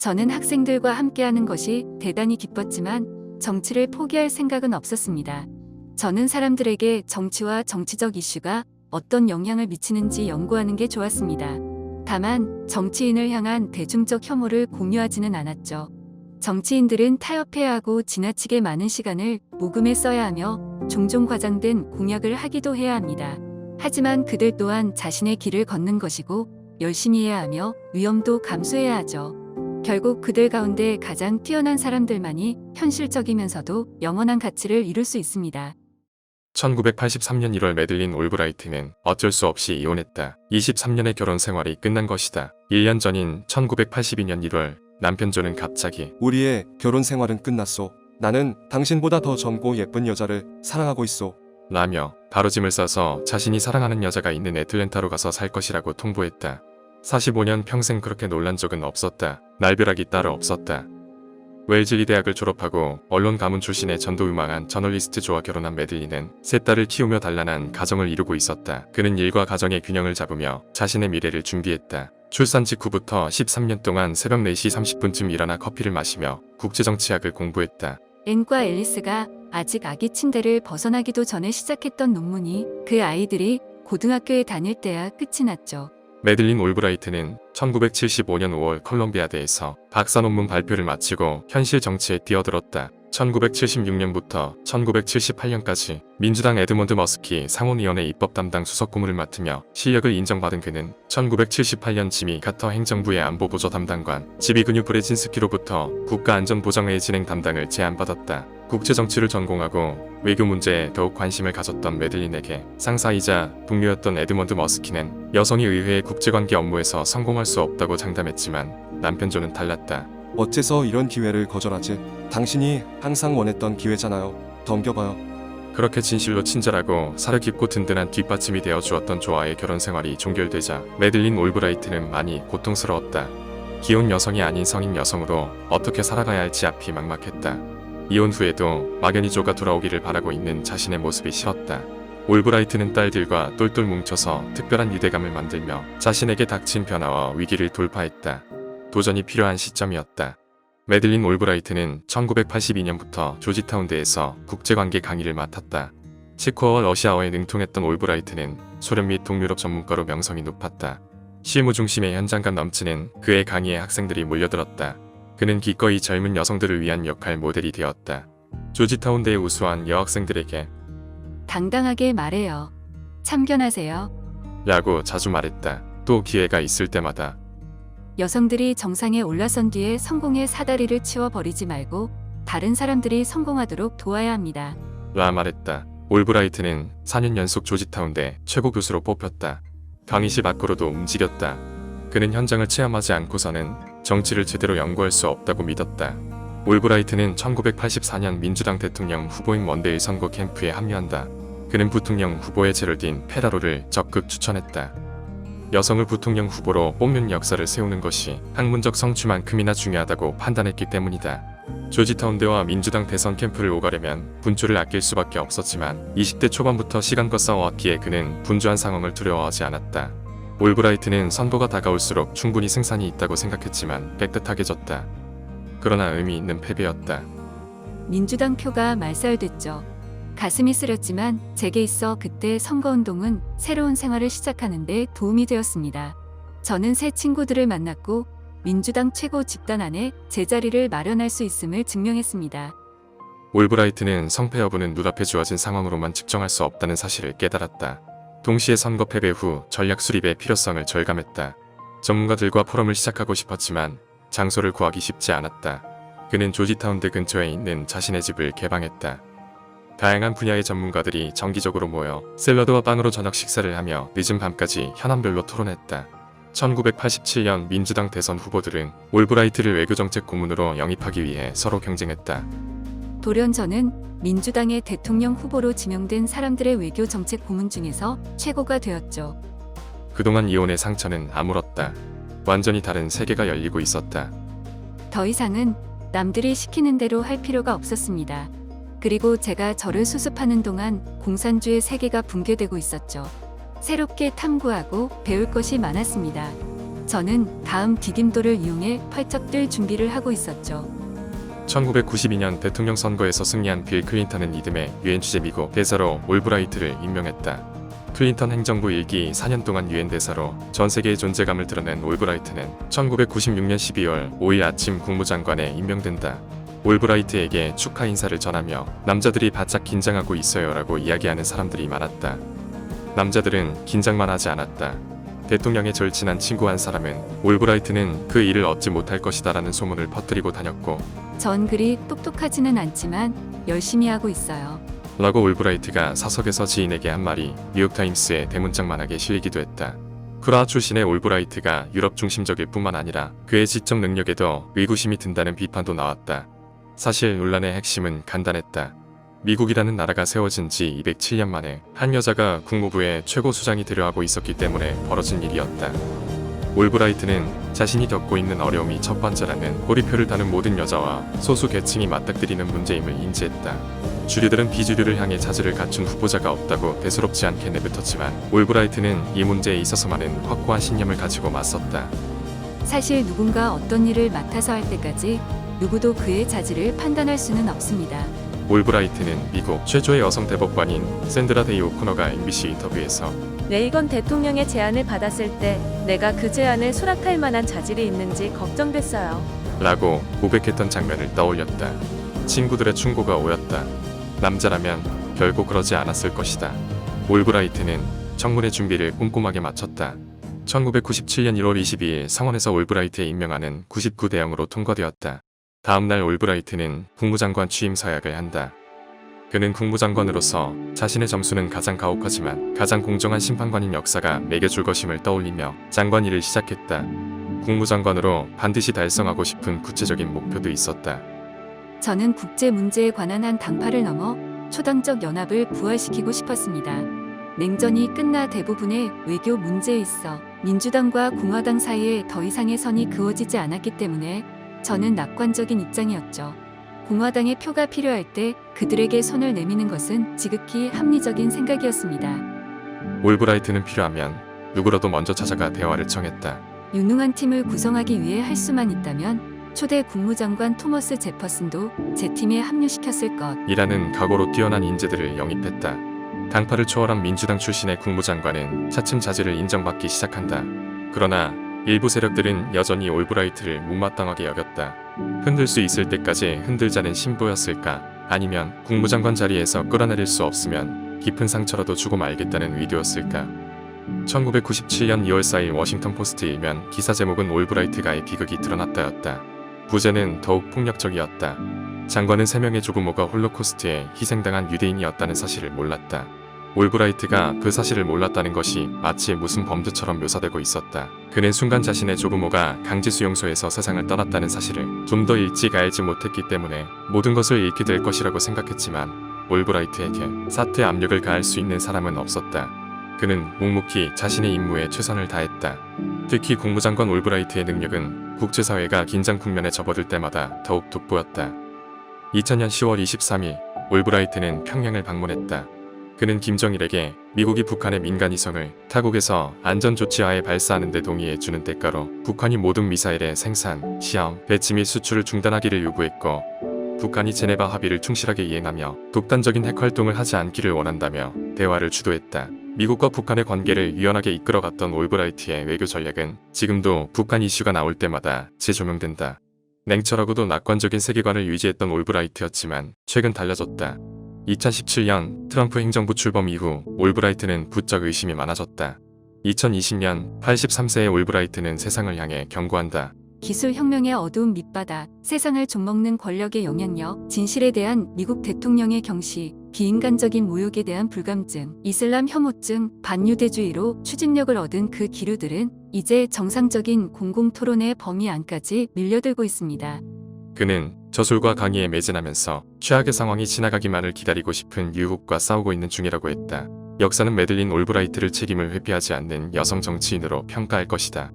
저는 학생들과 함께하는 것이 대단히 기뻤지만 정치를 포기할 생각은 없었습니다. 저는 사람들에게 정치와 정치적 이슈가 어떤 영향을 미치는지 연구하는 게 좋았습니다. 다만 정치인을 향한 대중적 혐오를 공유하지는 않았죠. 정치인들은 타협해야 하고 지나치게 많은 시간을 모금에 써야 하며 종종 과장된 공약을 하기도 해야 합니다. 하지만 그들 또한 자신의 길을 걷는 것이고 열심히 해야 하며 위험도 감수해야 하죠. 결국 그들 가운데 가장 뛰어난 사람들만이 현실적이면서도 영원한 가치를 이룰 수 있습니다. 1983년 1월 매들린 올브라이트는 어쩔 수 없이 이혼했다. 23년의 결혼 생활이 끝난 것이다. 1년 전인 1982년 1월 남편 존은 갑자기 우리의 결혼 생활은 끝났소. 나는 당신보다 더 젊고 예쁜 여자를 사랑하고 있소. 라며 바로 짐을 싸서 자신이 사랑하는 여자가 있는 애틀랜타로 가서 살 것이라고 통보했다. 45년 평생 그렇게 놀란 적은 없었다. 날벼락이 따로 없었다. 웰즐리 대학을 졸업하고 언론 가문 출신의 전도유망한 저널리스트 조와 결혼한 매들리는 세 딸을 키우며 단란한 가정을 이루고 있었다. 그는 일과 가정의 균형을 잡으며 자신의 미래를 준비했다. 출산 직후부터 13년 동안 새벽 4시 30분쯤 일어나 커피를 마시며 국제정치학을 공부했다. 앤과 앨리스가 아직 아기 침대를 벗어나기도 전에 시작했던 논문이 그 아이들이 고등학교에 다닐 때야 끝이 났죠. 매들린 올브라이트는 1975년 5월 컬럼비아대에서 박사 논문 발표를 마치고 현실 정치에 뛰어들었다. 1976년부터 1978년까지 민주당 에드먼드 머스키 상원의원의 입법 담당 수석 고문을 맡으며 실력을 인정받은 그는 1978년 지미 카터 행정부의 안보보조 담당관 지비그뉴 브레진스키로부터 국가안전보장회의 진행 담당을 제안받았다. 국제정치를 전공하고 외교 문제에 더욱 관심을 가졌던 매들린에게 상사이자 동료였던 에드먼드 머스키는 여성이 의회의 국제관계 업무에서 성공할 수 없다고 장담했지만 남편 존은 달랐다. 어째서 이런 기회를 거절하지? 당신이 항상 원했던 기회잖아요. 덤겨봐요. 그렇게 진실로 친절하고 사려 깊고 든든한 뒷받침이 되어 주었던 조와의 결혼 생활이 종결되자 매들린 올브라이트는 많이 고통스러웠다. 귀여운 여성이 아닌 성인 여성으로 어떻게 살아가야 할지 앞이 막막했다. 이혼 후에도 막연히 조가 돌아오기를 바라고 있는 자신의 모습이 싫었다. 올브라이트는 딸들과 똘똘 뭉쳐서 특별한 유대감을 만들며 자신에게 닥친 변화와 위기를 돌파했다. 도전이 필요한 시점이었다. 매들린 올브라이트는 1982년부터 조지타운대에서 국제관계 강의를 맡았다. 체코어와 러시아어에 능통했던 올브라이트는 소련 및 동유럽 전문가로 명성이 높았다. 실무 중심의 현장감 넘치는 그의 강의에 학생들이 몰려들었다. 그는 기꺼이 젊은 여성들을 위한 역할 모델이 되었다. 조지타운대의 우수한 여학생들에게 당당하게 말해요. 참견하세요. 라고 자주 말했다. 또 기회가 있을 때마다 여성들이 정상에 올라선 뒤에 성공의 사다리를 치워버리지 말고 다른 사람들이 성공하도록 도와야 합니다. 라 말했다. 올브라이트는 4년 연속 조지타운대 최고 교수로 뽑혔다. 강의실 밖으로도 움직였다. 그는 현장을 체험하지 않고서는 정치를 제대로 연구할 수 없다고 믿었다. 올브라이트는 1984년 민주당 대통령 후보인 원데일 선거 캠프에 합류한다. 그는 부통령 후보의 제럴딘 페라로를 적극 추천했다. 여성을 부통령 후보로 뽑는 역사를 세우는 것이 학문적 성취만큼이나 중요하다고 판단했기 때문이다. 조지타운대와 민주당 대선 캠프를 오가려면 분초를 아낄 수밖에 없었지만 20대 초반부터 시간과 싸워왔기에 그는 분주한 상황을 두려워하지 않았다. 올브라이트는 선거가 다가올수록 충분히 승산이 있다고 생각했지만 깨끗하게 졌다. 그러나 의미 있는 패배였다. 민주당 표가 말살됐죠. 가슴이 쓰렸지만 제게 있어 그때 선거운동은 새로운 생활을 시작하는 데 도움이 되었습니다. 저는 새 친구들을 만났고 민주당 최고 집단 안에 제자리를 마련할 수 있음을 증명했습니다. 올브라이트는 성패 여부는 눈앞에 주어진 상황으로만 측정할 수 없다는 사실을 깨달았다. 동시에 선거 패배 후 전략 수립의 필요성을 절감했다. 전문가들과 포럼을 시작하고 싶었지만 장소를 구하기 쉽지 않았다. 그는 조지타운대 근처에 있는 자신의 집을 개방했다. 다양한 분야의 전문가들이 정기적으로 모여 샐러드와 빵으로 저녁 식사를 하며 늦은 밤까지 현안별로 토론했다. 1987년 민주당 대선 후보들은 올브라이트를 외교정책 고문으로 영입하기 위해 서로 경쟁했다. 돌연 저는 민주당의 대통령 후보로 지명된 사람들의 외교정책 고문 중에서 최고가 되었죠. 그동안 이혼의 상처는 아물었다. 완전히 다른 세계가 열리고 있었다. 더 이상은 남들이 시키는 대로 할 필요가 없었습니다. 그리고 제가 저를 수습하는 동안 공산주의 세계가 붕괴되고 있었죠. 새롭게 탐구하고 배울 것이 많았습니다. 저는 다음 디딤돌을 이용해 활짝 뛸 준비를 하고 있었죠. 1992년 대통령 선거에서 승리한 빌 클린턴은 이듬해 유엔 주재 미국 대사로 올브라이트를 임명했다. 클린턴 행정부 1기 4년 동안 유엔 대사로 전 세계의 존재감을 드러낸 올브라이트는 1996년 12월 5일 아침 국무장관에 임명된다. 올브라이트에게 축하 인사를 전하며 남자들이 바짝 긴장하고 있어요라고 이야기하는 사람들이 많았다. 남자들은 긴장만 하지 않았다. 대통령의 절친한 친구 한 사람은 올브라이트는 그 일을 얻지 못할 것이다라는 소문을 퍼뜨리고 다녔고 전 그리 똑똑하지는 않지만 열심히 하고 있어요. 라고 올브라이트가 사석에서 지인에게 한 말이 뉴욕타임스에 대문짝만하게 실리기도 했다. 프라하 출신의 올브라이트가 유럽 중심적일 뿐만 아니라 그의 지적 능력에도 의구심이 든다는 비판도 나왔다. 사실 논란의 핵심은 간단했다. 미국이라는 나라가 세워진 지 207년 만에 한 여자가 국무부의 최고 수장이 되려 하고 있었기 때문에 벌어진 일이었다. 올브라이트는 자신이 겪고 있는 어려움이 첫 번째라는 고리표를 다는 모든 여자와 소수 계층이 맞닥뜨리는 문제임을 인지했다. 주류들은 비주류를 향해 자질을 갖춘 후보자가 없다고 대수롭지 않게 내뱉었지만 올브라이트는 이 문제에 있어서만은 확고한 신념을 가지고 맞섰다. 사실 누군가 어떤 일을 맡아서 할 때까지 누구도 그의 자질을 판단할 수는 없습니다. 올브라이트는 미국 최초의 여성 대법관인 샌드라 데이 오코너가 MBC 인터뷰에서 레이건 대통령의 제안을 받았을 때 내가 그 제안을 수락할 만한 자질이 있는지 걱정됐어요. 라고 고백했던 장면을 떠올렸다. 친구들의 충고가 오였다. 남자라면 결국 그러지 않았을 것이다. 올브라이트는 청문회 준비를 꼼꼼하게 마쳤다. 1997년 1월 22일 상원에서 올브라이트의 임명안은 99대 0으로 통과되었다. 다음날 올브라이트는 국무장관 취임 서약을 한다. 그는 국무장관으로서 자신의 점수는 가장 가혹하지만 가장 공정한 심판관인 역사가 매겨줄 것임을 떠올리며 장관 일을 시작했다. 국무장관으로 반드시 달성하고 싶은 구체적인 목표도 있었다. 저는 국제 문제에 관한 한 당파를 넘어 초당적 연합을 부활시키고 싶었습니다. 냉전이 끝나 대부분의 외교 문제에 있어 민주당과 공화당 사이에 더 이상의 선이 그어지지 않았기 때문에 저는 낙관적인 입장이었죠. 공화당의 표가 필요할 때 그들에게 손을 내미는 것은 지극히 합리적인 생각이었습니다. 올브라이트는 필요하면 누구라도 먼저 찾아가 대화를 청했다. 유능한 팀을 구성하기 위해 할 수만 있다면 초대 국무장관 토머스 제퍼슨도 제 팀에 합류시켰을 것. 이라는 각오로 뛰어난 인재들을 영입했다. 당파를 초월한 민주당 출신의 국무장관은 차츰 자질을 인정받기 시작한다. 그러나 일부 세력들은 여전히 올브라이트를 못마땅하게 여겼다. 흔들 수 있을 때까지 흔들자는 신보였을까? 아니면 국무장관 자리에서 끌어내릴 수 없으면 깊은 상처라도 주고 말겠다는 의도였을까? 1997년 2월 4일 워싱턴 포스트 일면 기사 제목은 올브라이트가의 비극이 드러났다였다. 부제는 더욱 폭력적이었다. 장관은 3명의 조부모가 홀로코스트에 희생당한 유대인이었다는 사실을 몰랐다. 올브라이트가 그 사실을 몰랐다는 것이 마치 무슨 범죄처럼 묘사되고 있었다. 그는 순간 자신의 조부모가 강제수용소에서 세상을 떠났다는 사실을 좀 더 일찍 알지 못했기 때문에 모든 것을 잃게 될 것이라고 생각했지만 올브라이트에게 사퇴 압력을 가할 수 있는 사람은 없었다. 그는 묵묵히 자신의 임무에 최선을 다했다. 특히 국무장관 올브라이트의 능력은 국제사회가 긴장 국면에 접어들 때마다 더욱 돋보였다. 2000년 10월 23일 올브라이트는 평양을 방문했다. 그는 김정일에게 미국이 북한의 민간위성을 타국에서 안전조치하에 발사하는 데 동의해주는 대가로 북한이 모든 미사일의 생산, 시험, 배치 및 수출을 중단하기를 요구했고 북한이 제네바 합의를 충실하게 이행하며 독단적인 핵활동을 하지 않기를 원한다며 대화를 주도했다. 미국과 북한의 관계를 유연하게 이끌어갔던 올브라이트의 외교 전략은 지금도 북한 이슈가 나올 때마다 재조명된다. 냉철하고도 낙관적인 세계관을 유지했던 올브라이트였지만 최근 달라졌다. 2017년 트럼프 행정부 출범 이후 올브라이트는 부쩍 의심이 많아졌다. 2020년 83세의 올브라이트는 세상을 향해 경고한다. 기술혁명의 어두운 밑바닥, 세상을 좀먹는 권력의 영향력, 진실에 대한 미국 대통령의 경시, 비인간적인 모욕에 대한 불감증, 이슬람 혐오증, 반유대주의로 추진력을 얻은 그 기류들은 이제 정상적인 공공토론의 범위 안까지 밀려들고 있습니다. 그는 저술과 강의에 매진하면서 최악의 상황이 지나가기만을 기다리고 싶은 유혹과 싸우고 있는 중이라고 했다. 역사는 매들린 올브라이트를 책임을 회피하지 않는 여성 정치인으로 평가할 것이다.